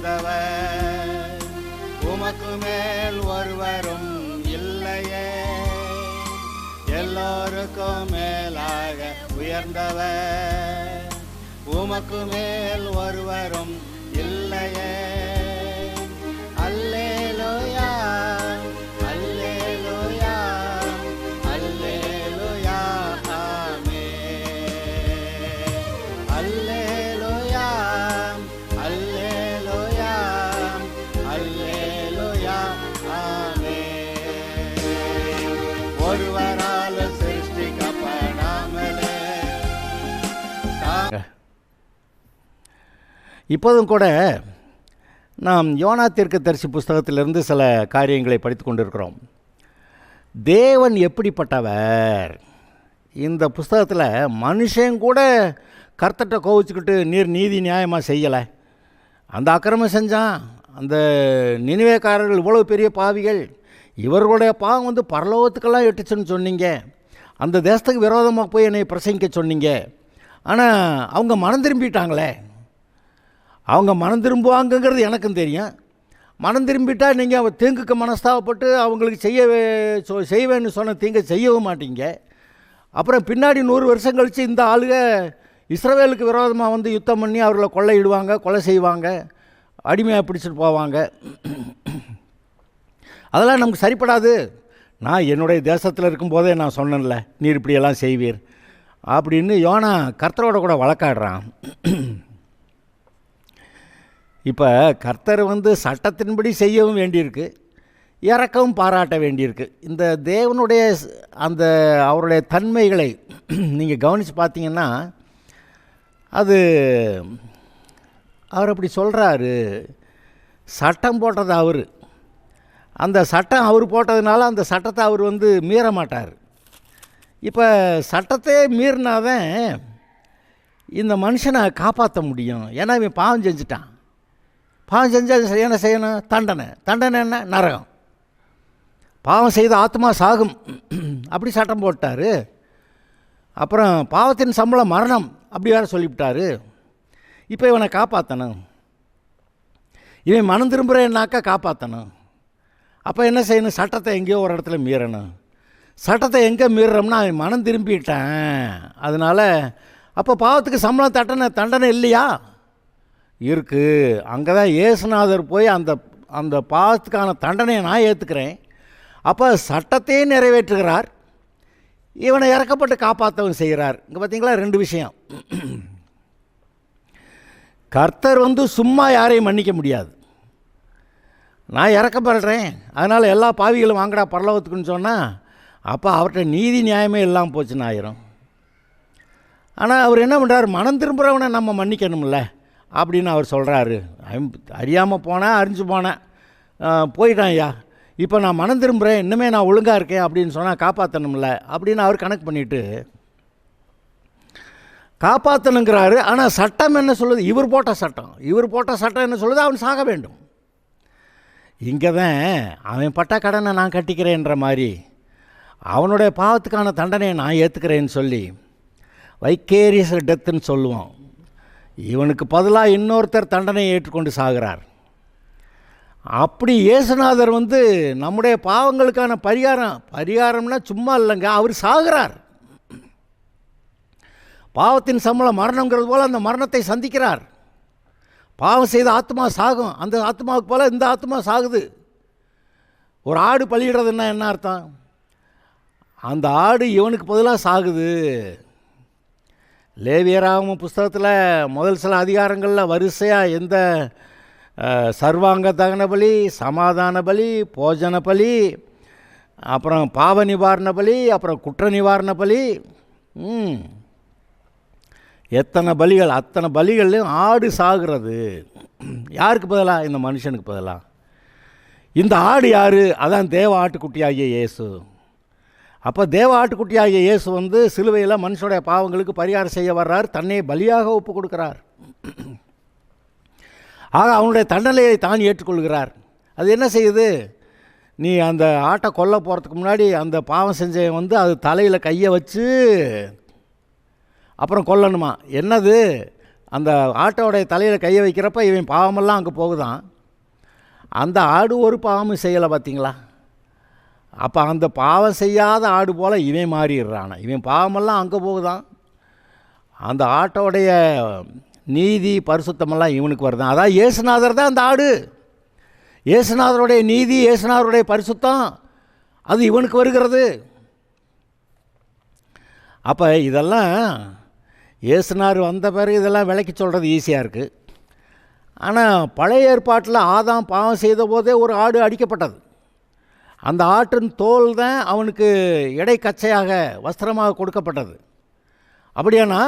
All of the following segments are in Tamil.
உயர்ந்தவர், உமக்கு மேல் ஒருவரும் இல்லையே. எல்லோருக்கும் மேலாக உயர்ந்தவர், உமக்கு மேல் ஒருவரும் இல்லையே. அல்லேலூயா, அல்லேலூயா, அல்லேலூயா, ஆமென். அல்லேலூயா, அல்லேலூயா, அல்லேலூயா, ஆமென். ஒருவரால் சிருஷ்டிக்கப்படாமலே இப்போதும் கூட நாம் யோனா தீர்க்கதரிசி புஸ்தகத்திலிருந்து சில காரியங்களை படித்து கொண்டிருக்கிறோம். தேவன் எப்படிப்பட்டவர்? இந்த புஸ்தகத்தில் மனுஷன் கூட கர்த்தர்கிட்ட கோவிச்சுக்கிட்டு நீர் நீதி நியாயமாக செய்யலை, அந்த அக்கிரமம் செஞ்சான், அந்த நினிவேக்காரர்கள் இவ்வளோ பெரிய பாவிகள், இவர்களுடைய பாவம் வந்து பரலோகத்துக்கெல்லாம் எட்டுச்சுன்னு சொன்னீங்க, அந்த தேசத்துக்கு விரோதமாக போய் என்னை பிரசங்கிக்க சொன்னீங்க. ஆனால் அவங்க மனம் திரும்பிட்டாங்களே. அவங்க மனம் திரும்புவாங்கங்கிறது எனக்கும் தெரியும். மனம் திரும்பிட்டால் நீங்கள் அவள் தீங்குக்கு மனஸ்தாபப்பட்டு அவங்களுக்கு செய்வேன்னு சொன்ன தீங்கை செய்யவும் மாட்டீங்க. அப்புறம் பின்னாடி 100 வருஷம் கழித்து இந்த ஆளுக இஸ்ரவேலுக்கு விரோதமாக வந்து யுத்தம் பண்ணி அவர்களை கொள்ளையிடுவாங்க, கொலை செய்வாங்க, அடிமையாக பிடிச்சிட்டு போவாங்க. அதெல்லாம் நமக்கு சரிப்படாது. நான் என்னுடைய தேசத்தில் இருக்கும்போதே நான் சொன்னேன்ல, நீர் இப்படியெல்லாம் செய்வீர் அப்படின்னு யோனா கர்த்தரோட கூட வழக்காடுறான். இப்போ கர்த்தர் வந்து சட்டத்தின்படி செய்யவும் வேண்டியிருக்கு, இறக்கவும் பாராட்ட வேண்டியிருக்கு. இந்த தேவனுடைய அந்த அவருடைய தன்மைகளை நீங்கள் கவனித்து பார்த்தீங்கன்னா, அது அவர் அப்படி சொல்கிறாரு. சட்டம் போட்டது அவர், அந்த சட்டம் அவர் போட்டதுனால அந்த சட்டத்தை அவர் வந்து மீற மாட்டார். இப்போ சட்டத்தை மீறினாதான் இந்த மனுஷனை காப்பாற்ற முடியும். ஏன்னா இவன் பாவம் செஞ்சுட்டான். பாவம் செஞ்சால் என்ன செய்யணும்? தண்டனை. தண்டனை என்ன? நரகம். பாவம் செய்த ஆத்மா சாகும், அப்படி சட்டம் போட்டார். அப்புறம் பாவத்தின் சம்பளம் மரணம், அப்படி வேறு சொல்லிவிட்டார். இப்போ இவனை காப்பாற்றணும், இவன் மனம் திரும்புகிறேன்னாக்கா காப்பாற்றணும். அப்போ என்ன செய்யணும்? சட்டத்தை எங்கேயோ ஒரு இடத்துல மீறணும். சட்டத்தை எங்கே மீறுறோம்னா அவன் மனம் திரும்பிட்டான். அதனால் அப்போ பாவத்துக்கு சம்பளம் தண்டனை இல்லையா? இருக்குது. அங்கே தான் இயேசுநாதர் போய் அந்த பாவத்துக்கான தண்டனையை நான் ஏற்றுக்கிறேன். அப்போ சட்டத்தையே நிறைவேற்றுகிறார், இவனை இறக்கப்பட்டு காப்பாற்றவும் செய்கிறார். இங்கே பார்த்தீங்களா 2 விஷயம். கர்த்தர் வந்து சும்மா யாரையும் மன்னிக்க முடியாது. நான் இறக்கப்படுறேன், அதனால் எல்லா பாவிகளும் வாங்கடா பரலோகத்துக்குன்னு சொன்னால் அப்போ அவர்கிட்ட நீதி நியாயமே இல்லாமல் போச்சுன்னு ஆயிரும். ஆனால் அவர் என்ன பண்ணுறார்? மனம் திரும்புகிறவனை நம்ம மன்னிக்கணும்ல அப்படின்னு அவர் சொல்கிறாரு. அறியாமல் போனேன், அறிஞ்சு போனேன், போயிட்டான் ஐயா, இப்போ நான் மனம் திரும்புகிறேன், இன்னுமே நான் ஒழுங்காக இருக்கேன் அப்படின்னு சொன்னால் காப்பாற்றணும்ல அப்படின்னு அவர் கணக்கு பண்ணிவிட்டு காப்பாற்றணுங்கிறாரு. ஆனால் சட்டம் என்ன சொல்லுது? இவர் போட்ட சட்டம் என்ன சொல்லுது? அவன் சாக வேண்டும். இங்கே தான் அவன் பட்ட கடனை நான் கட்டிக்கிறேன்ற மாதிரி அவனுடைய பாவத்துக்கான தண்டனையை நான் ஏற்றுக்கிறேன்னு சொல்லி வைக்கேரியஸ் டெத்துன்னு சொல்லுவோம். இவனுக்கு பதிலாக இன்னொருத்தர் தண்டனையை ஏற்றுக்கொண்டு சாகிறார். அப்படி இயேசுநாதர் வந்து நம்முடைய பாவங்களுக்கான பரிகாரம்னா சும்மா இல்லைங்க, அவர் சாகிறார். பாவத்தின் சம்பளம் மரணங்கிறது போல் அந்த மரணத்தை சந்திக்கிறார். பாவம் செய்த ஆத்மா சாகும், அந்த ஆத்மாவுக்கு போல் இந்த ஆத்மா சாகுது. ஒரு ஆடு பலியிடுறதுன்னா என்ன அர்த்தம்? அந்த ஆடு இவனுக்கு பதிலாக சாகுது. லேவியராகம புஸ்தகத்தில் முதல் சில அதிகாரங்களில் வரிசையாக எந்த சர்வாங்க தகன பலி, சமாதான பலி, போஜன பலி, அப்புறம் பாவ நிவாரண பலி, அப்புறம் குற்ற நிவாரண பலி, எத்தனை பலிகள், அத்தனை பலிகள்லையும் ஆடு சாகிறது. யாருக்கு பதிலாக? இந்த மனுஷனுக்கு பதிலாக. இந்த ஆடு யார்? அதான் தேவ ஆட்டுக்குட்டியாகிய இயேசு. அப்போ தேவ ஆட்டுக்குட்டியாகிய இயேசு வந்து சிலுவையில் மனுஷனுடைய பாவங்களுக்கு பரிகாரம் செய்ய வர்றார், தன்னை பலியாக ஒப்பு கொடுக்கிறார். ஆக அவனுடைய தண்டனையை தான் ஏற்றுக்கொள்கிறார். அது என்ன செய்யுது? நீ அந்த ஆட்டை கொல்ல போகிறதுக்கு முன்னாடி அந்த பாவம் செஞ்சவன் வந்து அது தலையில் கையை வச்சு அப்புறம் கொல்லணுமா? என்னது? அந்த ஆட்டோடைய தலையில் கையை வைக்கிறப்ப இவன் பாவமெல்லாம் அங்கே போகுதான். அந்த ஆடு ஒரு பாவமும் செய்யலை பார்த்தீங்களா? அப்போ அந்த பாவம் செய்யாத ஆடு போல் இவன் மாறிடுறான். இவன் பாவமெல்லாம் அங்கே போகுதான். அந்த ஆட்டோடைய நீதி பரிசுத்தமெல்லாம் இவனுக்கு வருதான். அதான் இயேசுநாதர் தான் அந்த ஆடு. இயேசுநாதருடைய நீதி, இயேசுநாதருடைய பரிசுத்தம் அது இவனுக்கு வருகிறது. அப்போ இதெல்லாம் இயேசுநாதர் வந்த பிறகு இதெல்லாம் விளக்கி சொல்கிறது ஈஸியாக இருக்குது. ஆனால் பழைய ஏற்பாட்டில் ஆதாம் பாவம் செய்த போதே ஒரு ஆடு அடிக்கப்பட்டது. அந்த ஆட்டின் தோல் தான் அவனுக்கு இடைக்கச்சையாக வஸ்திரமாக கொடுக்கப்பட்டது. அப்படியானா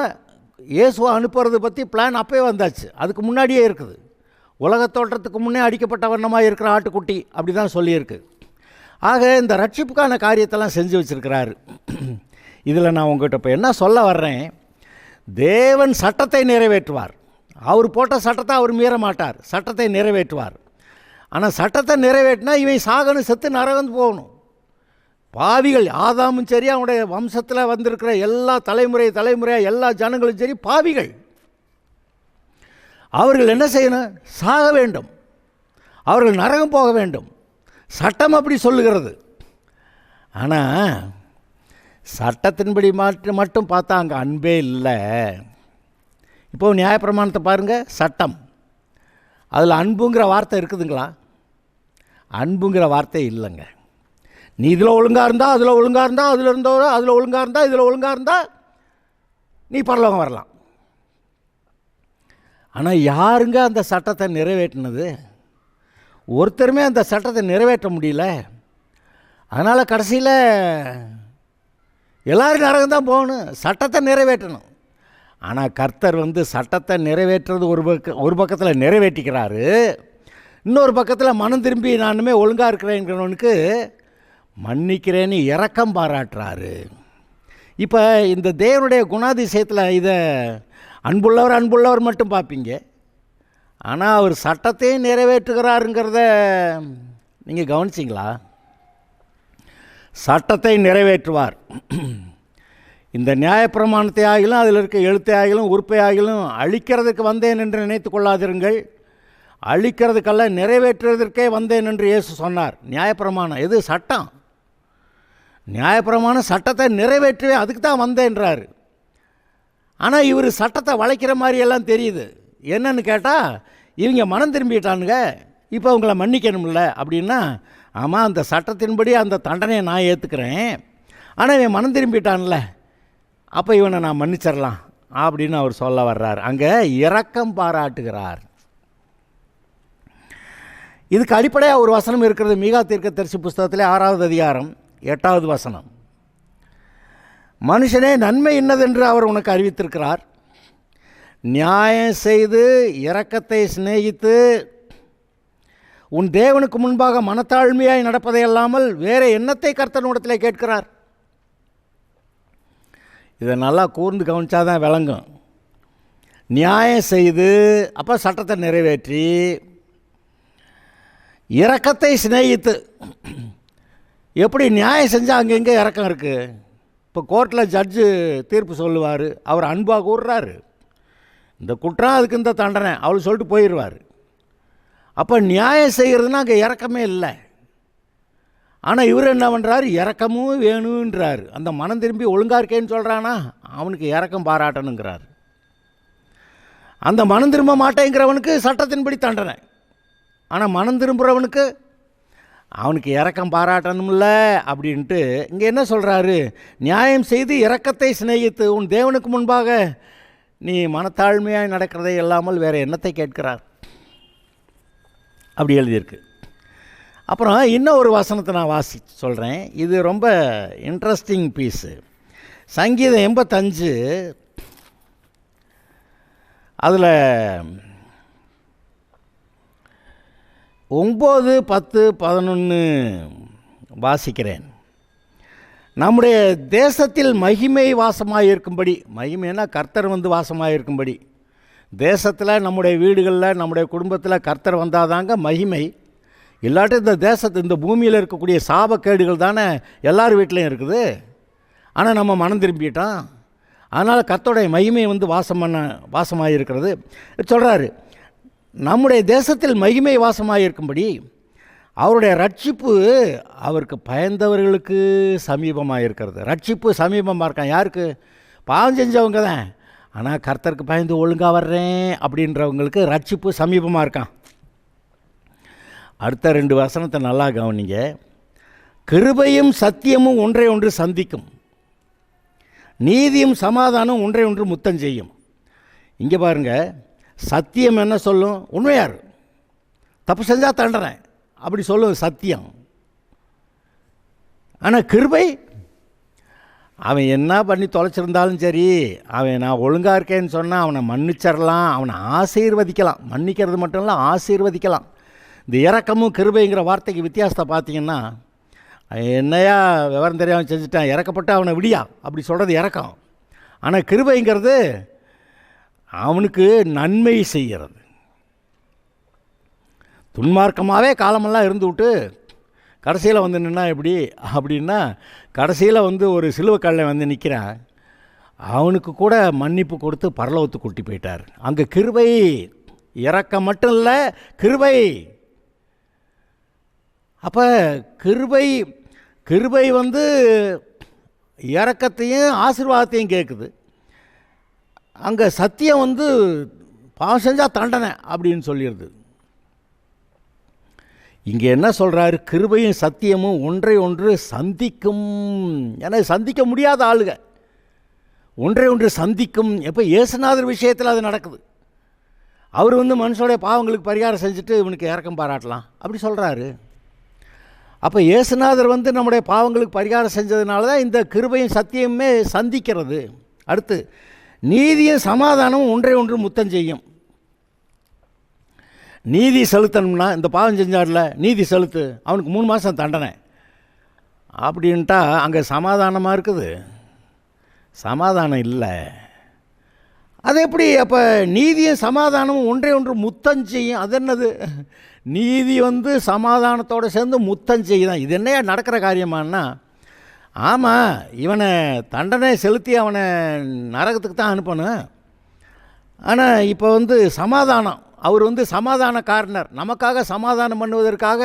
இயேசுவை அனுப்புறது பற்றி பிளான் அப்போயே வந்தாச்சு, அதுக்கு முன்னாடியே இருக்குது. உலகத்தோற்றத்துக்கு முன்னே அடிக்கப்பட்ட வண்ணமாக இருக்கிற ஆட்டுக்குட்டி அப்படி தான் சொல்லியிருக்கு. ஆக இந்த ரட்சிப்புக்கான காரியத்தெல்லாம் செஞ்சு வச்சுருக்கிறாரு. இதில் நான் உங்கள்கிட்ட இப்போ என்ன சொல்ல வர்றேன், தேவன் சட்டத்தை நிறைவேற்றுவார். அவர் போட்ட சட்டத்தை அவர் மீற மாட்டார், சட்டத்தை நிறைவேற்றுவார். ஆனால் சட்டத்தை நிறைவேற்றினா இவன் சாகணும், செத்து நரகந்து போகணும். பாவிகள் ஆதாமும் சரி, அவனுடைய வம்சத்தில் வந்திருக்கிற எல்லா தலைமுறையாக எல்லா ஜனங்களும் சரி பாவிகள். அவர்கள் என்ன செய்யணும்? சாக வேண்டும், அவர்கள் நரகம் போக வேண்டும். சட்டம் அப்படி சொல்லுகிறது. ஆனால் சட்டத்தின்படி மட்டும் பார்த்தா அங்கே அன்பே இல்லை. இப்போது நியாயப்பிரமாணத்தை பாருங்கள், சட்டம், அதில் அன்புங்கிற வார்த்தை இருக்குதுங்களா? அன்புங்கிற வார்த்தை இல்லைங்க. நீ இதில் ஒழுங்காக இருந்தால் அதில் ஒழுங்காக இருந்தால் அதில் இருந்தவரோ அதில் ஒழுங்காக இருந்தால் இதில் ஒழுங்காக இருந்தால் நீ பரலோகம் வரலாம். ஆனால் யாருங்க அந்த சட்டத்தை நிறைவேற்றினது? ஒருத்தருமே அந்த சட்டத்தை நிறைவேற்ற முடியல. அதனால் கடைசியில் எல்லோரும் நரகம் தான் போகணும், சட்டத்தை நிறைவேற்றணும். ஆனால் கர்த்தர் சட்டத்தை நிறைவேற்றுறது ஒரு பக்கத்தில் நிறைவேற்றிக்கிறாரு, இன்னொரு பக்கத்தில் மனம் திரும்பி நானுமே ஒழுங்காக இருக்கிறேங்கிறவனுக்கு மன்னிக்கிறேன்னு இரக்கம் பாராட்டுறாரு. இப்போ இந்த தேவனுடைய குணாதிசயத்தில் இதை அன்புள்ளவர் மட்டும் பார்ப்பீங்க. ஆனால் அவர் சட்டத்தையும் நிறைவேற்றுகிறாருங்கிறத நீங்கள் கவனிச்சிங்களா? சட்டத்தை நிறைவேற்றுவார். இந்த நியாயப்பிரமாணத்தை ஆகிலும் அதில் இருக்க எழுத்தை ஆகிலும் உறுப்பை ஆகிலும் அழிக்கிறதுக்கு வந்தேன் என்று நினைத்து கொள்ளாதிருங்கள், அழிக்கிறதுக்கல்ல நிறைவேற்றுவதற்கே வந்தேன் என்று இயேசு சொன்னார். நியாயப்பிரமாணம் எது? சட்டம். நியாயப்பிரமாணம் சட்டத்தை நிறைவேற்றவே அதுக்கு தான் வந்தேன்றார். ஆனால் இவர் சட்டத்தை வளைக்கிற மாதிரியெல்லாம் தெரியுது. என்னன்னு கேட்டால், இவங்க மனம் திரும்பிட்டானுங்க, இப்போ அவங்கள மன்னிக்கணும்ல அப்படின்னா, ஆமாம் அந்த சட்டத்தின்படி அந்த தண்டனையை நான் ஏற்றுக்கிறேன், ஆனால் இவன் மனம் திரும்பிட்டான்ல, அப்போ இவனை நான் மன்னிச்சிடலாம் அப்படின்னு அவர் சொல்ல வர்றார். அங்கே இரக்கம் பாராட்டுகிறார். இதுக்கு அடிப்படையாக ஒரு வசனம் இருக்கிறது. மீகா தீர்க்கதரிசி புஸ்தகத்திலே 6வது அதிகாரம் 8வது வசனம். மனுஷனே, நன்மை இன்னதென்று அவர் உனக்கு அறிவித்திருக்கிறார், நியாயம் செய்து இரக்கத்தை சிநேகித்து உன் தேவனுக்கு முன்பாக மனத்தாழ்மையாய் நடப்பதை அல்லாமல் வேறு எண்ணத்தை கர்த்தனிடத்தில் கேட்கிறார். இதை நல்லா கூர்ந்து கவனிச்சாதான் விளங்கும். நியாயம் செய்து, அப்போ சட்டத்தை நிறைவேற்றி, இரக்கத்தை சிநேகித்து. எப்படி நியாயம் செஞ்சால் அங்கெங்கே இரக்கம் இருக்குது? இப்போ கோர்ட்டில் ஜட்ஜு தீர்ப்பு சொல்லுவார், அவர் அன்பாக கூறுறாரு, இந்த குற்றம் அதுக்கு இந்த தண்டனை அவள் சொல்லிட்டு போயிடுவார். அப்போ நியாயம் செய்கிறதுனா அங்கே இரக்கமே இல்லை. ஆனால் இவர் என்ன பண்ணுறாரு? இரக்கமும் வேணுன்றார். அந்த மனம் திரும்பி ஒழுங்காக இருக்கேன்னு சொல்கிறானா அவனுக்கு இரக்கம் பாராட்டணுங்கிறார். அந்த மனம் திரும்ப மாட்டேங்கிறவனுக்கு சட்டத்தின்படி தண்டனை. ஆனால் மனம் திரும்புகிறவனுக்கு அவனுக்கு இரக்கம் பாராட்டணும்ல அப்படின்ட்டு இங்கே என்ன சொல்கிறாரு? நியாயம் செய்து இரக்கத்தை சிநேகித்து உன் தேவனுக்கு முன்பாக நீ மனத்தாழ்மையாக நடக்கிறதை இல்லாமல் வேறு என்னத்தை கேட்கிறார் அப்படி எழுதியிருக்கு. அப்புறம் இன்னும் ஒரு வசனத்தை நான் வாசித்து சொல்கிறேன். இது ரொம்ப இன்ட்ரெஸ்டிங் பீஸு. சங்கீதம் 85 அதில் 9, 10, 11 வாசிக்கிறேன். நம்முடைய தேசத்தில் மகிமை வாசமாக இருக்கும்படி, மகிமைன்னா கர்த்தர் வாசமாக இருக்கும்படி, தேசத்தில் நம்முடைய வீடுகளில் நம்முடைய குடும்பத்தில் கர்த்தர் வந்தாதாங்க மகிமை. இல்லாட்டி இந்த பூமியில் இருக்கக்கூடிய சாபக்கேடுகள் தானே எல்லார் வீட்லேயும் இருக்குது. ஆனால் நம்ம மனம் திரும்பிட்டோம். அதனால் கர்த்தருடைய மகிமை வந்து வாசமாக இருக்கிறது. சொல்கிறாரு, நம்முடைய தேசத்தில் மகிமை வாசமாக இருக்கும்படி அவருடைய ரட்சிப்பு அவருக்கு பயந்தவர்களுக்கு சமீபமாக இருக்கிறது. ரட்சிப்பு சமீபமாக இருக்கான். யாருக்கு? பாவம் செஞ்சவங்க தான். ஆனால் கர்த்தருக்கு பயந்து ஒழுங்காக வர்றேன் அப்படின்றவங்களுக்கு ரட்சிப்பு சமீபமாக இருக்கான். அடுத்த 2 வசனத்தை நல்லா கவனிங்க. கிருபையும் சத்தியமும் ஒன்றை ஒன்று சந்திக்கும், நீதியும் சமாதானம் ஒன்றை ஒன்று முத்தம் செய்யும். இங்கே பாருங்கள், சத்தியம் என்ன சொல்லும்? உண்மையார், தப்பு செஞ்சால் தண்டனை அப்படி சொல்லும் சத்தியம். ஆனால் கிருபை, அவன் என்ன பண்ணி தொலைச்சிருந்தாலும் சரி, அவன் நான் ஒழுங்காக இருக்கேன்னு சொன்னால் அவனை மன்னிச்சிடலாம், அவனை ஆசீர்வதிக்கலாம். மன்னிக்கிறது மட்டும் இல்லை, ஆசீர்வதிக்கலாம். இந்த இரக்கமும் கிருபைங்கிற வார்த்தைக்கு வித்தியாசத்தை பார்த்தீங்கன்னா, என்னையா விவரம் தெரியாமல் செஞ்சுட்டான், இறக்கப்பட்டு அவனை விடியா அப்படி சொல்கிறது இரக்கம். ஆனால் கிருபைங்கிறது அவனுக்கு நன்மை செய்கிறது. துன்மார்க்கமாகவே காலமெல்லாம் இருந்து விட்டு கடைசியில் வந்து நின்னா எப்படி அப்படின்னா, கடைசியில் வந்து ஒரு சிலுவைக்கல்லை வந்து நிற்கிறான், அவனுக்கு கூட மன்னிப்பு கொடுத்து பரலோகத்துக்கு கூட்டி போயிட்டார். அங்கே கிருபை, இரக்கம் மட்டும் இல்லை, கிருபை. அப்போ கிருபை வந்து இரக்கத்தையும் ஆசீர்வாதத்தையும் கேட்குது. அங்கே சத்தியம் வந்து பாவம் செஞ்சால் தண்டனை அப்படின்னு சொல்லிடுது. இங்கே என்ன சொல்கிறாரு? கிருபையும் சத்தியமும் ஒன்றை ஒன்று சந்திக்கும். ஏன்னா சந்திக்க முடியாத ஆளுங்க ஒன்றை ஒன்று சந்திக்கும். எப்போ? இயேசுநாதர் விஷயத்தில் அது நடக்குது. அவர் வந்து மனுஷனுடைய பாவங்களுக்கு பரிகாரம் செஞ்சுட்டு இவனுக்கு இரக்கம் பாராட்டலாம் அப்படி சொல்கிறாரு. அப்போ இயேசுநாதர் வந்து நம்முடைய பாவங்களுக்கு பரிகாரம் செஞ்சதுனால தான் இந்த கிருபையும் சத்தியமுமே சந்திக்கிறது. அடுத்து, நீதியும் சமாதானமும் ஒன்றை ஒன்று முத்தம் செய்யும். நீதி செலுத்தணும்னா, இந்த பாவம் செஞ்சார்ல, நீதி செலுத்து, அவனுக்கு 3 மாதம் தண்டனை அப்படின்ட்டா அங்கே சமாதானமாக இருக்குது? சமாதானம் இல்லை. அது எப்படி? அப்போ நீதியும் சமாதானமும் ஒன்றை ஒன்று முத்தம் செய்யும். அது என்னது? நீதி வந்து சமாதானத்தோடு சேர்ந்து முத்தம் செய்யுதான். இது என்னையா நடக்கிற காரியமானா, ஆமாம், இவனை தண்டனை செலுத்தி அவனை நரகத்துக்கு தான் அனுப்பணும். ஆனால் இப்போ வந்து சமாதானம், அவர் வந்து சமாதான காரணர், நமக்காக சமாதானம் பண்ணுவதற்காக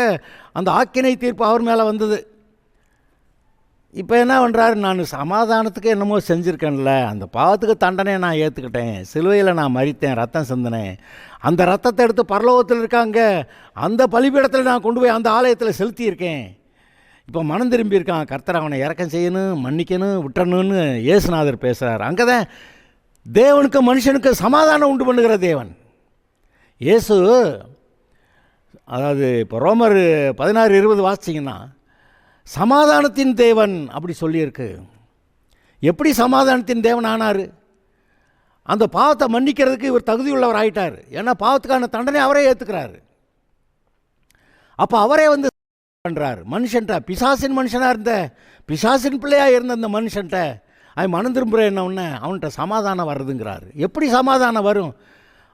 அந்த ஆக்கினை தீர்ப்பு அவர் மேலே வந்தது. இப்போ என்ன பண்ணுறாரு? நான் சமாதானத்துக்கு என்னமோ செஞ்சுருக்கேன்ல, அந்த பாவத்துக்கு தண்டனையை நான் ஏற்றுக்கிட்டேன், சிலுவையில் நான் மரித்தேன், ரத்தம் சிந்தினேன், அந்த ரத்தத்தை எடுத்து பரலோகத்தில் இருக்காங்க அந்த பலிபீடத்தில் நான் கொண்டு போய் அந்த ஆலயத்தில் செலுத்தியிருக்கேன். இப்போ மனம் திரும்பியிருக்கான், கர்த்தர் அவனை இறக்கம் செய்யணும், மன்னிக்கணும், விட்டணும்னு இயேசுநாதர் பேசுகிறார். அங்கே தான் தேவனுக்கு மனுஷனுக்கு சமாதானம் உண்டு பண்ணுகிற தேவன் இயேசு. அதாவது இப்போ ரோமர் 16:20 வாசிச்சிங்கன்னா, சமாதானத்தின் தேவன் அப்படி சொல்லியிருக்கு. எப்படி சமாதானத்தின் தேவன் ஆனார்? அந்த பாவத்தை மன்னிக்கிறதுக்கு இவர் தகுதியுள்ளவர் ஆகிட்டார். ஏன்னா பாவத்துக்கான தண்டனை அவரே ஏற்றுக்கிறாரு. அப்போ அவரே வந்து பண்ணுறார் மனுஷன்ட்ட. பிசாசின் மனுஷனாக இருந்த, பிசாசின் பிள்ளையாக இருந்த அந்த மனுஷன்ட்ட அவன் மனம் திரும்புகிற என்ன ஒன்று அவன்கிட்ட சமாதானம் வர்றதுங்கிறார். எப்படி சமாதானம் வரும்?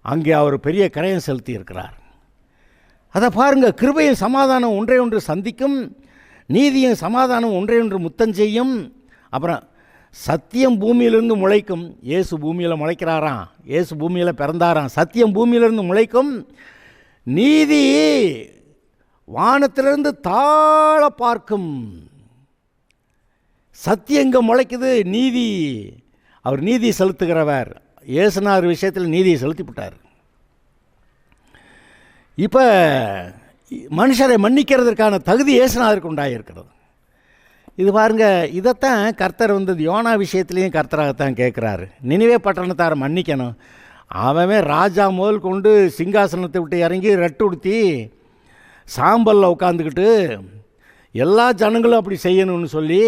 அங்கே அவர் பெரிய கரையம் செலுத்தி இருக்கிறார். அதை பாருங்கள், கிருபையும் சமாதானம் ஒன்றை ஒன்று சந்திக்கும், நீதியும் சமாதானம் ஒன்றை ஒன்று முத்தம் செய்யும். அப்புறம் சத்தியம் பூமியிலிருந்து முளைக்கும். இயேசு பூமியில் முளைக்கிறாராம், இயேசு பூமியில் பிறந்தாராம். சத்தியம் பூமியிலிருந்து முளைக்கும், நீதி வானத்திலிருந்து தாழ பார்க்கும். சத்தியம் இங்கே முளைக்குது, நீதி, அவர் நீதி செலுத்துகிறவர். இயேசுநாதர் விஷயத்தில் நீதியை செலுத்திவிட்டார். இப்போ மனுஷரை மன்னிக்கிறதுக்கான தகுதி இயேசுநாதருக்கு உண்டாகிருக்கிறது. இது பாருங்கள், இதைத்தான் கர்த்தர் வந்து யோனா விஷயத்துலேயும் கர்த்தராகத்தான் கேட்குறாரு. நினிவே பட்டணத்தாரை மன்னிக்கணும். அவன் ராஜா முதல் கொண்டு சிங்காசனத்தை விட்டு இறங்கி ரெட்டு உடுத்தி சாம்பலில் உட்காந்துக்கிட்டு எல்லா ஜனங்களும் அப்படி செய்யணும்னு சொல்லி,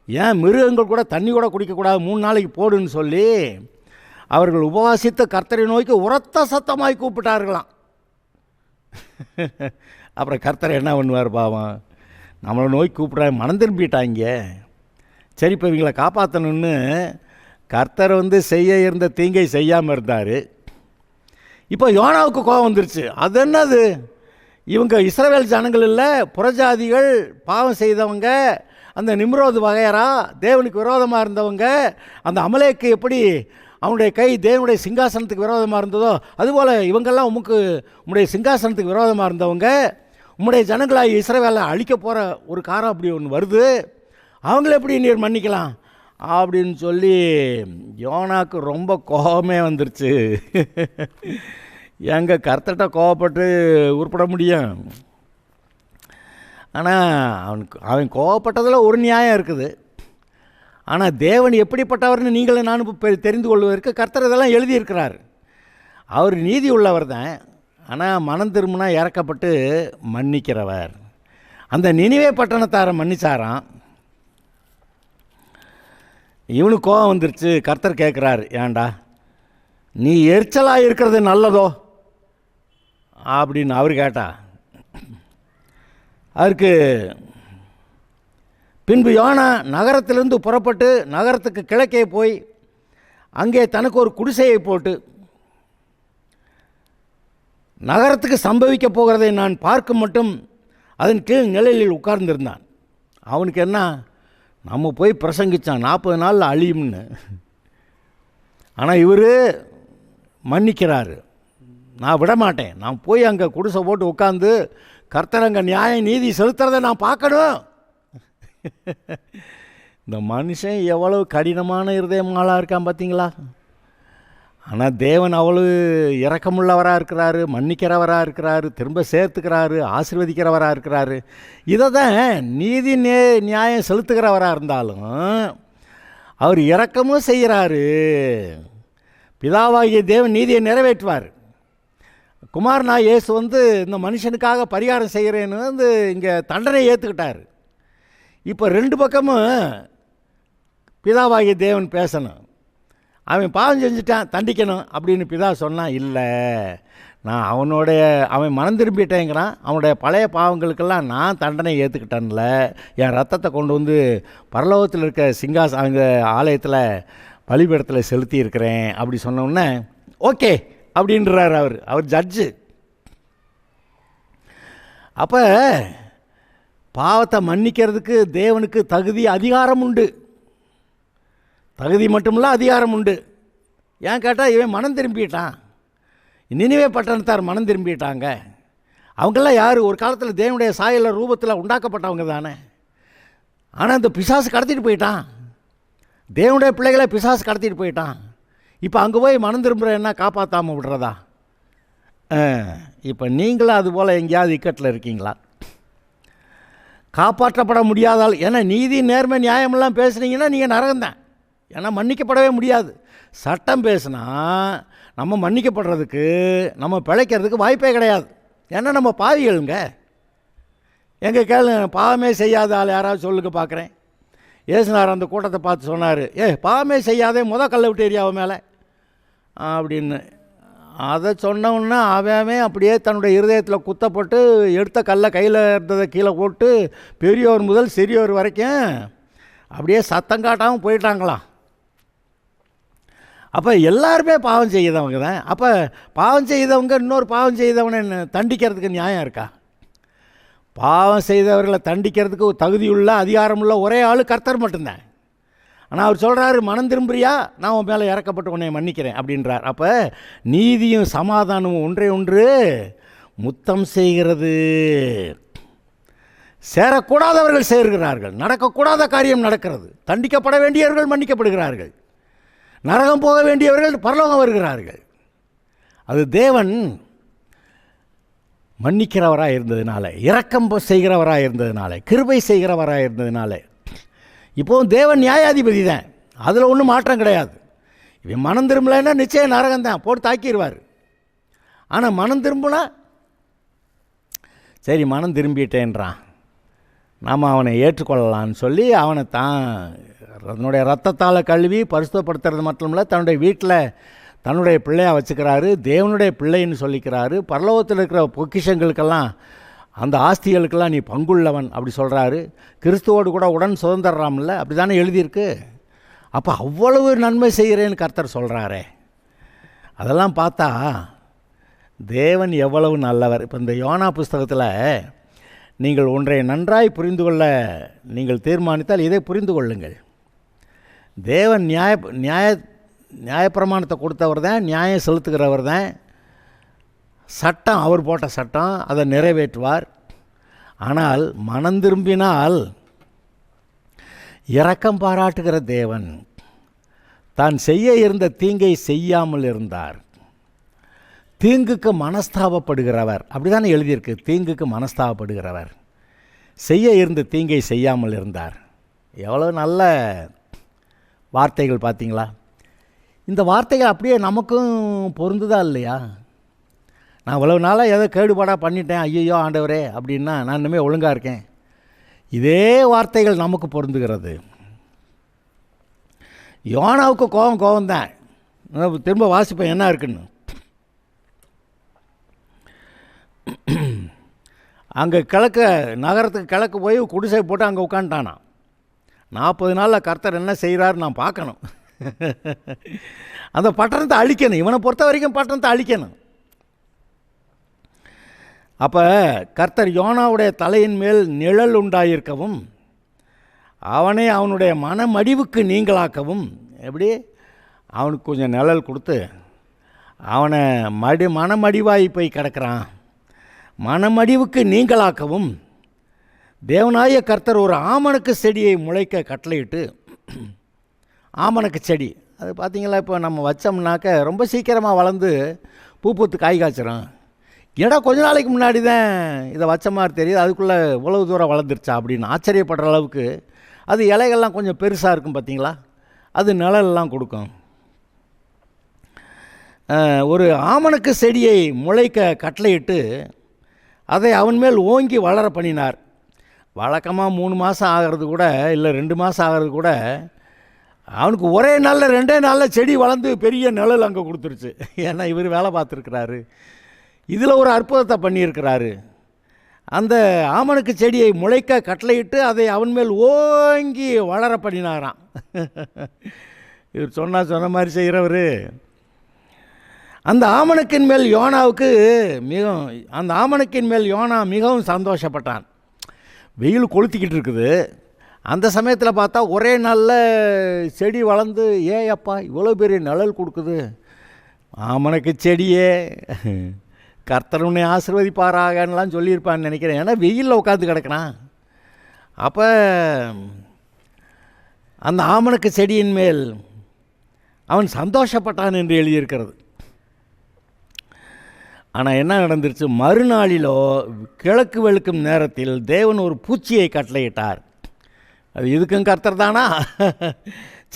ஏன் மிருகங்கள் கூட தண்ணி கூட குடிக்கக்கூடாது, 3 நாளைக்கு போடுன்னு சொல்லி அவர்கள் உபவாசித்து கர்த்தரை நோக்கி உரத்த சத்தமாய் கூப்பிட்டார்களாம். அப்புறம் கர்த்தரை என்ன பண்ணுவார் பாவம்? நம்மளை நோக்கி கூப்பிட்றாங்க, மனம் திரும்பிட்டாங்க. சரி, இப்போ இவங்களை காப்பாற்றணும்னு கர்த்தர் வந்து செய்ய இருந்த தீங்கை செய்யாமல் இருந்தார். இப்போ யோனாவுக்கு கோபம் வந்துருச்சு. அது என்னது? இவங்க இஸ்ரவேல் ஜனங்கள் இல்லை, புறஜாதிகள், பாவம் செய்தவங்க, அந்த நிம்ரோது வகையரா தேவனுக்கு விரோதமாக இருந்தவங்க, அந்த அமலேக்கு எப்படி அவனுடைய கை தேவனுடைய சிங்காசனத்துக்கு விரோதமாக இருந்ததோ அதுபோல் இவங்கெல்லாம் உம்முடைய சிங்காசனத்துக்கு விரோதமாக இருந்தவங்க, உம்முடைய ஜனங்களாகி இஸ்ரவேலை அழிக்க போகிற ஒரு காரம் அப்படி ஒன்று வருது, அவங்கள எப்படி நீர் மன்னிக்கலாம் அப்படின்னு சொல்லி யோனாக்கு ரொம்ப கோபமே வந்துருச்சு. எங்கே கர்த்தர்கிட்ட கோவப்பட்டு உருப்பட முடியும்? ஆனால் அவன் கோவப்பட்டதில் ஒரு நியாயம் இருக்குது. ஆனால் தேவன் எப்படிப்பட்டவர்னு நீங்களும் நானும் இப்போ தெரிந்து கொள்வதற்கு கர்த்தர் இதெல்லாம் எழுதியிருக்கிறார். அவர் நீதி உள்ளவர் தான், ஆனால் மனம் திரும்பினா இறக்கப்பட்டு மன்னிக்கிறவர். அந்த நினிவே பட்டணத்தாரை மன்னிச்சாராம். இவனுக்கு கோபம் வந்துருச்சு. கர்த்தர் கேட்குறாரு, ஏண்டா நீ எரிச்சலாக இருக்கிறது நல்லதோ அப்படின்னு அவர் கேட்டா. அவருக்கு பின்பு யோனா நகரத்திலிருந்து புறப்பட்டு நகரத்துக்கு கிழக்கே போய் அங்கே தனக்கு ஒரு குடிசையை போட்டு நகரத்துக்கு சம்பவிக்க போகிறதை நான் பார்க்க மட்டும் அதன் கீழ் நிழலில் உட்கார்ந்திருந்தான். அவனுக்கு என்ன, நம்ம போய் பிரசங்கித்தான் 40 நாளில் அழியும்னு. ஆனால் இவர் மன்னிக்கிறாரு. நான் விடமாட்டேன், நான் போய் அங்கே குடிசை போட்டு உட்காந்து கர்த்தர் அங்கே நியாயம் நீதி செலுத்துறதை நான் பார்க்கணும். இந்த மனுஷன் எவ்வளவு கடினமான இருதயமாளாக இருக்கான் பார்த்தீங்களா? ஆனால் தேவன் அவ்வளவு இரக்கமுள்ளவராக இருக்கிறாரு, மன்னிக்கிறவராக இருக்கிறாரு, திரும்ப சேர்த்துக்கிறாரு, ஆசீர்வதிக்கிறவராக இருக்கிறாரு. இதை தான் நீதி நியாயம் செலுத்துகிறவராக இருந்தாலும் அவர் இரக்கமும் செய்கிறாரு. பிதாவாகிய தேவன் நீதியை நிறைவேற்றுவார். குமாரனாய் இயேசு இந்த மனுஷனுக்காக பரிகாரம் செய்கிறேன்னு இங்கே தண்டனை ஏற்றுக்கிட்டார். இப்போ 2 பக்கமும் பிதாவாகிய தேவன் பேசணும். அவன் பாவம் செஞ்சுட்டான், தண்டிக்கணும் அப்படின்னு பிதா சொன்னான். இல்லை, நான் அவன் மனம் திரும்பிட்டேங்கிறான். அவனுடைய பழைய பாவங்களுக்கெல்லாம் நான் தண்டனை ஏற்றுக்கிட்டேன்ல, என் ரத்தத்தை கொண்டு பரலோகத்தில் இருக்க அங்கே ஆலயத்தில் பலிபீடத்தில் செலுத்தி இருக்கிறேன் அப்படி சொன்னோன்னே ஓகே அப்படின்றார் அவர் ஜட்ஜு. அப்போ பாவத்தை மன்னிக்கிறதுக்கு தேவனுக்கு தகுதி அதிகாரம் உண்டு. தகுதி மட்டுமில்ல, அதிகாரம் உண்டு. ஏன் கேட்டால் இவன் மனம் திரும்பிட்டான். நினிவே பட்டணத்தார் மனம் திரும்பிட்டாங்க. அவங்கெல்லாம் யார்? ஒரு காலத்தில் தேவனுடைய சாயல ரூபத்தில் உண்டாக்கப்பட்டவங்க தானே. ஆனால் இந்த பிசாசு கடத்திட்டு போயிட்டான். தேவனுடைய பிள்ளைகளை பிசாசு கடத்திட்டு போயிட்டான். இப்போ அங்கே போய் மனம் திரும்புகிற என்ன காப்பாற்றாமல் விடுறதா? இப்போ நீங்களும் அதுபோல் எங்கேயாவது இக்கட்டில் இருக்கீங்களா? காப்பாற்றப்பட முடியாதால், ஏன்னா நீதி நேர்மை நியாயமெல்லாம் பேசுனீங்கன்னா நீங்கள் நரகம்தான். ஏன்னா மன்னிக்கப்படவே முடியாது. சட்டம் பேசுனா நம்ம மன்னிக்கப்படுறதுக்கு, நம்ம பிழைக்கிறதுக்கு வாய்ப்பே கிடையாது. ஏன்னா நம்ம பாவிகளுங்க. எங்கள் கேளு, பாவமே செய்யாத ஆள் யாராவது சொல்லுங்க பார்க்குறேன். ஏசுனார் அந்த கூட்டத்தை பார்த்து சொன்னார், பாவமே செய்யாதே கல்லை விட்டு எரியாவ மேலே அப்படின்னு. அதை சொன்னோன்னா அவன் அப்படியே தன்னுடைய இருதயத்தில் குத்தப்பட்டு எடுத்த கல்லை கையில் இருந்ததை கீழே போட்டு பெரியோர் முதல் சிறியோர் வரைக்கும் அப்படியே சத்தம் காட்டாமல் போயிட்டாங்களாம். அப்போ எல்லாருமே பாவம் செய்தவங்க தான். அப்போ பாவம் செய்தவங்க இன்னொரு பாவம் செய்தவனை தண்டிக்கிறதுக்கு நியாயம் இருக்கா? பாவம் செய்தவர்களை தண்டிக்கிறதுக்கு தகுதியுள்ள அதிகாரமுள்ள ஒரே ஆள் கர்த்தர் மட்டும்தான். ஆனால் அவர் சொல்கிறாரு, மனம் திரும்புறியா, நான் உன் மேலே இறக்கப்பட்டு உன்னை மன்னிக்கிறேன் அப்படின்றார். அப்போ நீதியும் சமாதானமும் ஒன்றே ஒன்று முத்தம் செய்கிறது. சேரக்கூடாதவர்கள் சேர்கிறார்கள், நடக்கக்கூடாத காரியம் நடக்கிறது. தண்டிக்கப்பட வேண்டியவர்கள் மன்னிக்கப்படுகிறார்கள், நரகம் போக வேண்டியவர்கள் பரலோகம் வருகிறார்கள். அது தேவன் மன்னிக்கிறவராக இருந்ததுனால, இரக்கம் செய்கிறவராக இருந்ததுனால, கிருபை செய்கிறவராக இருந்ததுனால. இப்போது தேவன் நியாயாதிபதி தான், அதில் ஒன்றும் மாற்றம் கிடையாது. இவன் மனம் திரும்பலைன்னா நிச்சயம் நரகம் தான், போட்டு தாக்கிடுவார். ஆனால் மனம் திரும்பினா சரி, மனம் திரும்பிட்டேன்றான், நாம் அவனை ஏற்றுக்கொள்ளலான்னு சொல்லி அவனை தான் அதனுடைய ரத்தத்தால் கழுவி பரிசுத்தப்படுத்துறது மட்டும் இல்லை, தன்னுடைய வீட்டில் தன்னுடைய பிள்ளையாக வச்சுக்கிறாரு, தேவனுடைய பிள்ளைன்னு சொல்லிக்கிறாரு. பரலோகத்தில் இருக்கிற பொக்கிஷங்களுக்கெல்லாம், அந்த ஆஸ்திகளுக்கெல்லாம் நீ பங்குள்ளவன் அப்படி சொல்கிறாரு. கிறிஸ்துவோடு கூட உடன் சுதந்திரராமில்ல, அப்படி தானே எழுதியிருக்கு. அப்போ அவ்வளவு நன்மை செய்கிறேன்னு கர்த்தர் சொல்கிறாரே, அதெல்லாம் பார்த்தா தேவன் எவ்வளவு நல்லவர். இப்போ இந்த யோனா புஸ்தகத்தில் நீங்கள் ஒன்றை நன்றாய் புரிந்து கொள்ள நீங்கள் தீர்மானித்தால் இதை புரிந்து கொள்ளுங்கள். தேவன் நியாயப்பிரமாணத்தை கொடுத்தவர் தான், நியாயம் செலுத்துகிறவர் தான். சட்டம் அவர் போட்ட சட்டம், அதை நிறைவேற்றுவார். ஆனால் மனம் திரும்பினால் இரக்கம் பாராட்டுகிற தேவன் தான் செய்ய இருந்த தீங்கை செய்யாமல் இருந்தார். தீங்குக்கு மனஸ்தாபப்படுகிறவர், அப்படி தானே எழுதியிருக்கு, தீங்குக்கு மனஸ்தாபப்படுகிறவர், செய்ய இருந்த தீங்கை செய்யாமல் இருந்தார். எவ்வளோ நல்ல வார்த்தைகள் பார்த்தீங்களா? இந்த வார்த்தைகள் அப்படியே நமக்கும் பொருந்துதா இல்லையா? நான் இவ்வளவு நாளாக ஏதோ கேடுபாடாக பண்ணிட்டேன், ஐயோ ஆண்டவரே அப்படின்னா நான் இனிமேல் ஒழுங்காக இருக்கேன். இதே வார்த்தைகள் நமக்கு பொருந்துகிறது. யோனாவுக்கு கோபம்தான். திரும்ப வாசிப்பேன் என்ன இருக்குன்னு. அங்கே நகரத்துக்கு கிழக்கு போய் குடிசை போட்டு அங்கே உட்காந்துட்டானா. 40 நாளில் கர்த்தர் என்ன செய்கிறாரு நான் பார்க்கணும். அந்த பட்டணத்தை அழிக்கணும். இவனை பொறுத்த வரைக்கும் பட்டணத்தை அழிக்கணும். அப்போ கர்த்தர் யோனாவுடைய தலையின் மேல் நிழல் உண்டாயிருக்கவும் அவனை அவனுடைய மனமடிவுக்கு நீங்களாக்கவும், எப்படி அவனுக்கு கொஞ்சம் நிழல் கொடுத்து அவனை மனமடிவாய் போய் கிடக்கிறான், மனமடிவுக்கு நீங்களாக்கவும் தேவனாய கர்த்தர் ஒரு ஆமணக்கு செடியை முளைக்க கட்டளையிட்டு, ஆமணக்கு செடி அது பார்த்திங்களா, இப்போ நம்ம வச்சோம்னாக்க ரொம்ப சீக்கிரமாக வளர்ந்து பூத்து காய் காய்ச்சிரும். இடம் கொஞ்ச நாளைக்கு முன்னாடி தான் இதை வச்ச மாதிரி தெரியுது, அதுக்குள்ளே இவ்வளவு தூரம் வளர்ந்துருச்சா அப்படின்னு ஆச்சரியப்படுற அளவுக்கு. அது இலைகள்லாம் கொஞ்சம் பெருசாக இருக்கும் பார்த்திங்களா, அது நிழலெல்லாம் கொடுக்கும். ஒரு ஆமணக்கு செடியை முளைக்க கட்டளையிட்டு அதை அவன் மேல் ஓங்கி வளர பண்ணினார். வழக்கமாக 3 மாதம் ஆகிறது கூட, இல்லை 2 மாதம் ஆகிறது கூட, அவனுக்கு ஒரே நாளில் 2 நாளில் செடி வளர்ந்து பெரிய நிழல் அங்கே கொடுத்துருச்சு. ஏன்னா இவர் வேலை பார்த்துருக்கிறாரு, இதில் ஒரு அற்புதத்தை பண்ணியிருக்கிறாரு. அந்த ஆமணக்கு செடியை முளைக்க கட்டளையிட்டு அதை அவன் மேல் ஓங்கி வளர பண்ணினாராம். இவர் சொன்ன மாதிரி செய்கிறவர். அந்த ஆமணக்கின் மேல் யோனா மிகவும் சந்தோஷப்பட்டான். வெயில் கொளுத்திக்கிட்டு இருக்குது. அந்த சமயத்தில் பார்த்தா ஒரே நாளில் செடி வளர்ந்து, அப்பா இவ்வளோ பெரிய நிழல் கொடுக்குது, ஆமணக்கு செடியே கர்த்தர் உன்னை ஆசீர்வதிப்பாராகலாம் சொல்லியிருப்பான்னு நினைக்கிறேன். ஏன்னா வெயிலில் உட்காந்து கிடக்கிறான். அப்போ அந்த ஆமணக்கு செடியின் மேல் அவன் சந்தோஷப்பட்டான் என்று எழுதியிருக்கிறது. ஆனால் என்ன நடந்துருச்சு, மறுநாளிலோ கிழக்கு வெளுக்கும் நேரத்தில் தேவன் ஒரு பூச்சியை கட்டளையிட்டார். அது இதுக்கும் கர்த்தர் தானா?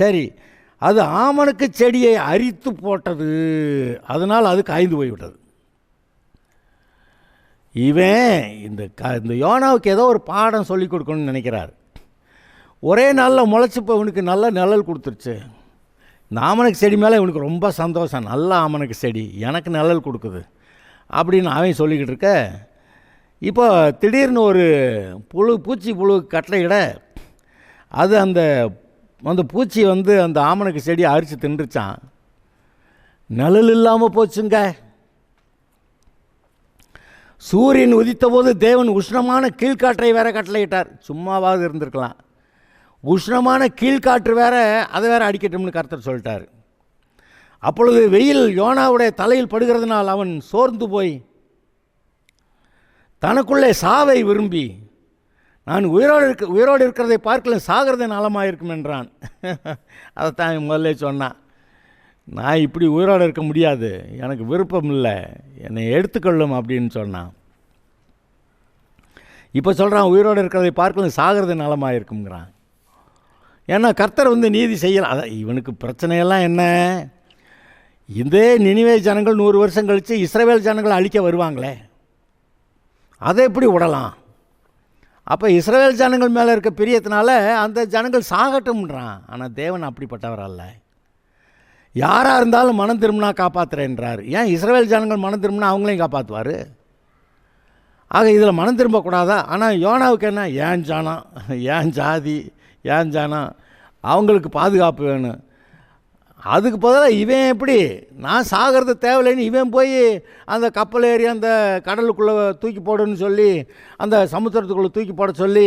சரி, அது ஆமணக்கு செடியை அரித்து போட்டது. அதனால் அது காய்ந்து போய்விட்டது. இவன் இந்த யோனாவுக்கு ஏதோ ஒரு பாடம் சொல்லிக் கொடுக்கணும்னு நினைக்கிறார். ஒரே நாளில் முளைச்சிப்போ இவனுக்கு நல்ல நிழல் கொடுத்துருச்சு. இந்த ஆமணக்கு செடி மேலே இவனுக்கு ரொம்ப சந்தோஷம். நல்ல ஆமணக்கு செடி எனக்கு நிழல் கொடுக்குது அப்படின்னு அவன் சொல்லிக்கிட்டு இருக்க, இப்போ திடீர்னு ஒரு பூச்சி கட்டளையிட அது அந்த பூச்சி அந்த ஆமணக்கு செடியை அரித்து தின்றுச்சான். நிழல் இல்லாமல் போச்சுங்க. சூரியன் உதித்த போது தேவன் உஷ்ணமான கீழ்காற்றை வேற கட்டளையிட்டார். சும்மாவாவது இருந்திருக்கலாம். உஷ்ணமான கீழ்காற்று வேற, அதை வேற அடிக்கட்டும்னு கர்த்தர் சொல்லிட்டார். அப்பொழுது வெயில் யோனாவுடைய தலையில் படுகிறதுனால் அவன் சோர்ந்து போய் தனக்குள்ளே சாவை விரும்பி, நான் உயிரோடு இருக்கிறதை பார்க்கல சாகிறதே நலமாக இருக்கும் என்றான். அதைத்தான் முதல்ல சொன்னான். நான் இப்படி உயிரோடு இருக்க முடியாது, எனக்கு விருப்பம் இல்லை, என்னை எடுத்துக்கொள்ளும் அப்படின்னு சொன்னான். இப்போ சொல்கிறான் உயிரோடு இருக்கிறதை பார்க்கல சாகிறது நலமாக இருக்குங்கிறான். ஏன்னா கர்த்தர் நீதி செய்யலாம். அதான் இவனுக்கு பிரச்சனையெல்லாம் என்ன, இதே நினிவே ஜனங்கள் 100 வருஷம் கழித்து இஸ்ரவேல் ஜனங்களை அழிக்க வருவாங்களே, அதை எப்படி விடலாம்? அப்போ இஸ்ரவேல் ஜனங்கள் மேலே இருக்க பிரியத்தினால அந்த ஜனங்கள் சாகட்டும்ன்றான். ஆனால் தேவன் அப்படிப்பட்டவர் அல்ல. யாராக இருந்தாலும் மனம் திரும்பினா காப்பாற்றுறேன்றார். ஏன் இஸ்ரவேல் ஜனங்கள் மனம் திரும்பினா அவங்களையும் காப்பாற்றுவார். ஆக இதில் மனம் திரும்பக்கூடாதா? ஆனால் யோனாவுக்கு என்ன, ஏன் ஜனம், ஏன் ஜாதி, ஏன் ஜனம், அவங்களுக்கு பாதுகாப்பு வேணும். அதுக்கு பதிலாக இவன் எப்படி நான் சாகிறது தேவையில்லைன்னு இவன் போய் அந்த கப்பல் ஏறி அந்த கடலுக்குள்ளே தூக்கி போடுன்னு சொல்லி அந்த சமுத்திரத்துக்குள்ளே தூக்கி போட சொல்லி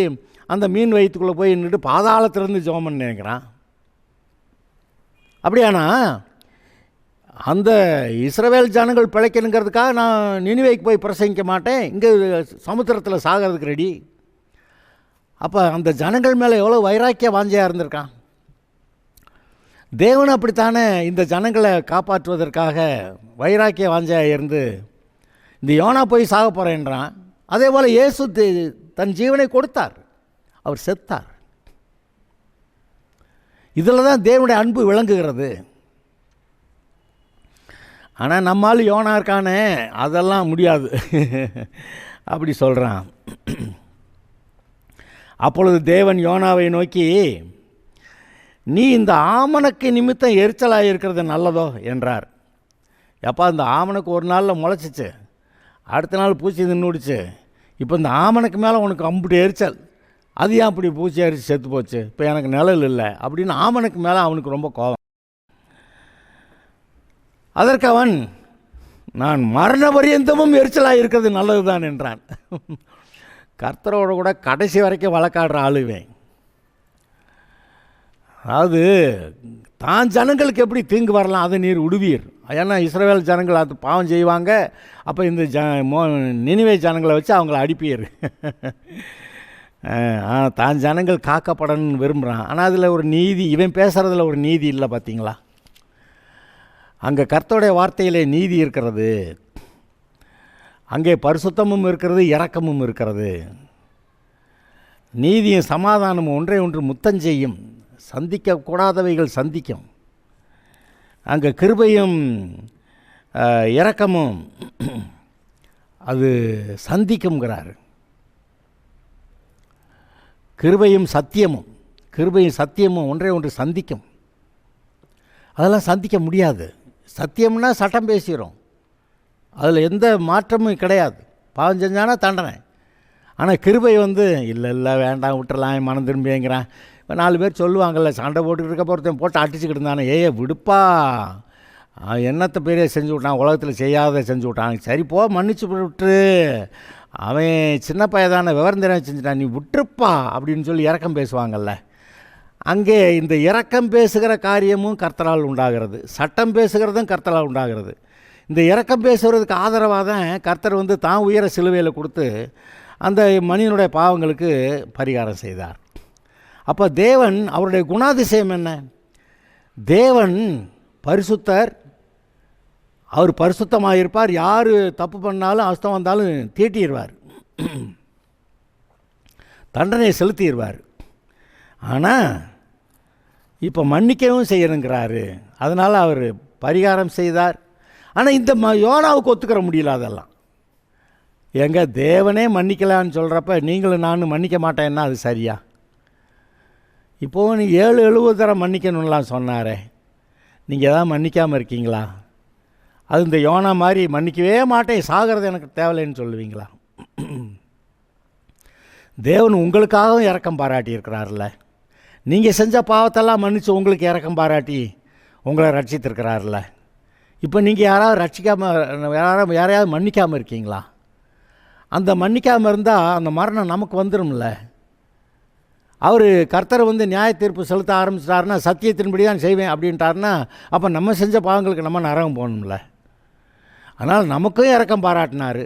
அந்த மீன் வயிற்றுக்குள்ளே போய் நின்றுட்டு பாதாளத்திலிருந்து ஜெபம் பண்ண நினைக்கிறான். அப்படியானா அந்த இஸ்ரவேல் ஜனங்கள் பிழைக்கணுங்கிறதுக்காக நான் நினிவேக்கு போய் பிரசங்கிக்க மாட்டேன், இங்கே சமுத்திரத்தில் சாகிறதுக்கு ரெடி. அப்போ அந்த ஜனங்கள் மேலே எவ்வளோ வைராக்கிய வாஞ்சையாக இருந்திருக்கான். தேவன் அப்படித்தானே இந்த ஜனங்களை காப்பாற்றுவதற்காக வைராக்கிய வாஞ்சையாக இருந்து இந்த யோனா போய் சாக போகிறேன்றான். அதே போல் இயேசு தன் ஜீவனை கொடுத்தார், அவர் செத்தார். இதில் தான் தேவனுடைய அன்பு விளங்குகிறது. ஆனால் நம்மால் யோனா இருக்கானே அதெல்லாம் முடியாது அப்படி சொல்கிறான். அப்பொழுது தேவன் யோனாவை நோக்கி, நீ இந்த ஆமணக்கு நிமித்தம் எரிச்சலாக இருக்கிறது நல்லதோ என்றார். எப்பா இந்த ஆமணக்கு ஒரு நாளில் முளைச்சிச்சு, அடுத்த நாள் பூச்சி தின்னுடுச்சு, இப்போ இந்த ஆமணக்கு மேலே உனக்கு அம்புட்டு எரிச்சல், அது ஏன் அப்படி பூச்சி அரிச்சு செத்து போச்சு, இப்போ எனக்கு நிழல் இல்லை அப்படின்னு ஆமணக்கு மேலே அவனுக்கு ரொம்ப கோபம். அதற்கு அவன், நான் மரண பரியந்தமும் எரிச்சலாக இருக்கிறது நல்லது தான் என்றான். கர்த்தரோட கூட கடைசி வரைக்கும் வழக்காடுற ஆளுவேன். அதாவது தான் ஜனங்களுக்கு எப்படி தீங்கு வரலாம் அதை நீர் விடுவீர். ஏன்னா இஸ்ரவேல் ஜனங்கள் அது பாவம் செய்வாங்க, அப்போ இந்த நினிவே ஜனங்களை வச்சு அவங்கள அடிப்பீர். தான் ஜனங்கள் காக்கப்படணும்னு விரும்புகிறான். ஆனால் அதில் ஒரு நீதி, இவன் பேசுகிறதுல ஒரு நீதி இல்லை பார்த்தீங்களா. அங்கே கர்த்தருடைய வார்த்தையிலே நீதி இருக்கிறது, அங்கே பரிசுத்தமும் இருக்கிறது, இரக்கமும் இருக்கிறது. நீதியும் சமாதானமும் ஒன்றை ஒன்று முத்தஞ்செய்யும், சந்திக்கக்கூடாதவைகள் சந்திக்கும். அங்கே கிருபையும் இரக்கமும் அது சந்திக்கும்ங்கிறார். கிருபையும் சத்தியமும் ஒன்றை ஒன்று சந்திக்கும். அதெல்லாம் சந்திக்க முடியாது. சத்தியம்னா சட்டம் பேசிடும், அதில் எந்த மாற்றமும் கிடையாது. பாவம் செஞ்சானா தண்டனை. ஆனால் கிருபை இல்லை வேண்டாம் விட்டுறலாம் மனம் திரும்பிங்கிறான். இப்போ 4 பேர் சொல்லுவாங்கள்ல, சண்டை போட்டுக்கிட்டு இருக்க ஒருத்தன் போட்டு அடிச்சுக்கிட்டு இருந்தானே, விடுப்பா என்னத்தை பெரிய செஞ்சு விட்டான், உலகத்தில் செய்யாத செஞ்சு விட்டான், சரி போ மன்னிச்சு விட்டு, அவன் சின்ன பையதான விவரம் தெரியாம செஞ்சுட்டான், நீ விட்டுருப்பா அப்படின்னு சொல்லி இரக்கம் பேசுவாங்கள்ல. அங்கே இந்த இரக்கம் பேசுகிற காரியமும் கர்த்தரால் உண்டாகிறது, சட்டம் பேசுகிறதும் கர்த்தரால் உண்டாகிறது. இந்த இரக்கம் பேசுகிறதுக்கு ஆதரவாக தான் கர்த்தர் தான் உயர சிலுவையில் கொடுத்து அந்த மனிதனுடைய பாவங்களுக்கு பரிகாரம் செய்தார். அப்போ தேவன் அவருடைய குணாதிசயம் என்ன? தேவன் பரிசுத்தர், அவர் பரிசுத்தமாக இருப்பார். யார் தப்பு பண்ணாலும் அசுத்தம் வந்தாலும் தீட்டிடுவார், தண்டனை செலுத்திடுவார். ஆனால் இப்போ மன்னிக்கவும் செய்யணுங்கிறாரு, அதனால் அவர் பரிகாரம் செய்தார். ஆனால் இந்த யோனாவுக்கு ஒத்துக்கிற முடியல. அதெல்லாம் எங்க தேவனே மன்னிக்கலான்னு சொல்கிறப்ப நீங்களும் நானும் மன்னிக்க மாட்டேன்னா அது சரியா? இப்போது நீ 7-70 தரம் மன்னிக்கணும்லாம் சொன்னாரே, நீங்கள் எதாவது மன்னிக்காமல் இருக்கீங்களா? அது இந்த யோனா மாதிரி மன்னிக்கவே மாட்டேன், சாகிறது எனக்கு தேவையில்லைன்னு சொல்லுவீங்களா? தேவன் உங்களுக்காகவும் இரக்கம் பாராட்டியிருக்கிறார்ல. நீங்கள் செஞ்ச பாவத்தெல்லாம் மன்னித்து உங்களுக்கு இரக்கம் பாராட்டி உங்களை ரட்சித்திருக்கிறார்ல. இப்போ நீங்கள் யாரையாவது மன்னிக்காமல் இருக்கீங்களா? அந்த மன்னிக்காமல் இருந்தால் அந்த மரணம் நமக்கு வந்துடும்ல. அவர் கர்த்தரை நியாய தீர்ப்பு செலுத்த ஆரம்பிச்சிட்டாருன்னா, சத்தியத்தின்படி தான் செய்வேன் அப்படின்ட்டாருன்னா, அப்போ நம்ம செஞ்ச பாவங்களுக்கு நம்ம நரகம் போகணும்ல. அதனால் நமக்கும் இரக்கம் பாராட்டினார்,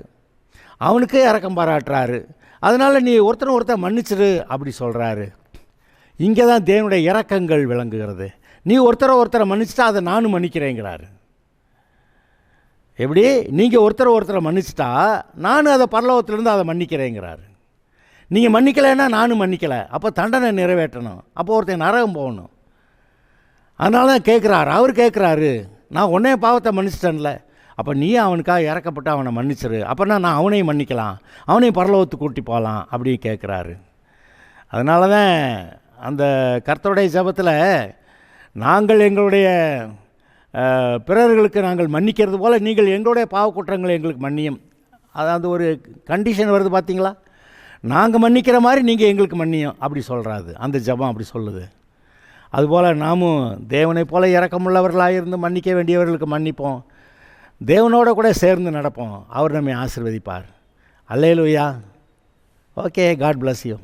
அவனுக்கும் இரக்கம் பாராட்டுறாரு. அதனால் நீ ஒருத்தர் மன்னிச்சிரு அப்படி சொல்கிறாரு. இங்கே தான் தேவனுடைய இரக்கங்கள் விளங்குகிறது. நீ ஒருத்தரை மன்னிச்சிட்டா அதை நானும் மன்னிக்கிறேங்கிறாரு. எப்படி? நீங்கள் ஒருத்தரை மன்னிச்சிட்டா நானும் அதை பரலோகத்திலேருந்து அதை மன்னிக்கிறேங்கிறாரு. நீங்கள் மன்னிக்கலைன்னா நானும் மன்னிக்கலை, அப்போ தண்டனை நிறைவேற்றணும், அப்போ ஒருத்தன் நரகம் போகணும். அதனால தான் கேட்குறாரு, அவர் கேட்குறாரு, நான் உன்னைய பாவத்தை மன்னிச்சிட்டேன்ல, அப்போ நீ அவனுக்காக இறக்கப்பட்டு அவனை மன்னிச்சிரு, அப்போனா நான் அவனையும் மன்னிக்கலாம், அவனையும் பரலோகத்துக்கு கூட்டி போகலாம் அப்படின்னு கேட்குறாரு. அதனால தான் அந்த கர்த்தருடைய ஜெபத்தில் நாங்கள் எங்களுடைய பிறர்களுக்கு நாங்கள் மன்னிக்கிறது போல் நீங்கள் எங்களுடைய பாவக்குற்றங்களை எங்களுக்கு மன்னியும். அதாவது ஒரு கண்டிஷன் வருது பார்த்தீங்களா, நாங்கள் மன்னிக்கிற மாதிரி நீங்கள் எங்களுக்கு மன்னியும் அப்படி சொல்கிறாரு. அந்த ஜெபம் அப்படி சொல்லுது. அதுபோல் நாமும் தேவனைப் போல இரக்கமுள்ளவர்களாக இருந்து மன்னிக்க வேண்டியவர்களுக்கு மன்னிப்போம், தேவனோட கூட சேர்ந்து நடப்போம். அவர் நம்மை ஆசீர்வதிப்பார். அல்லேலூயா. Okay, God bless you.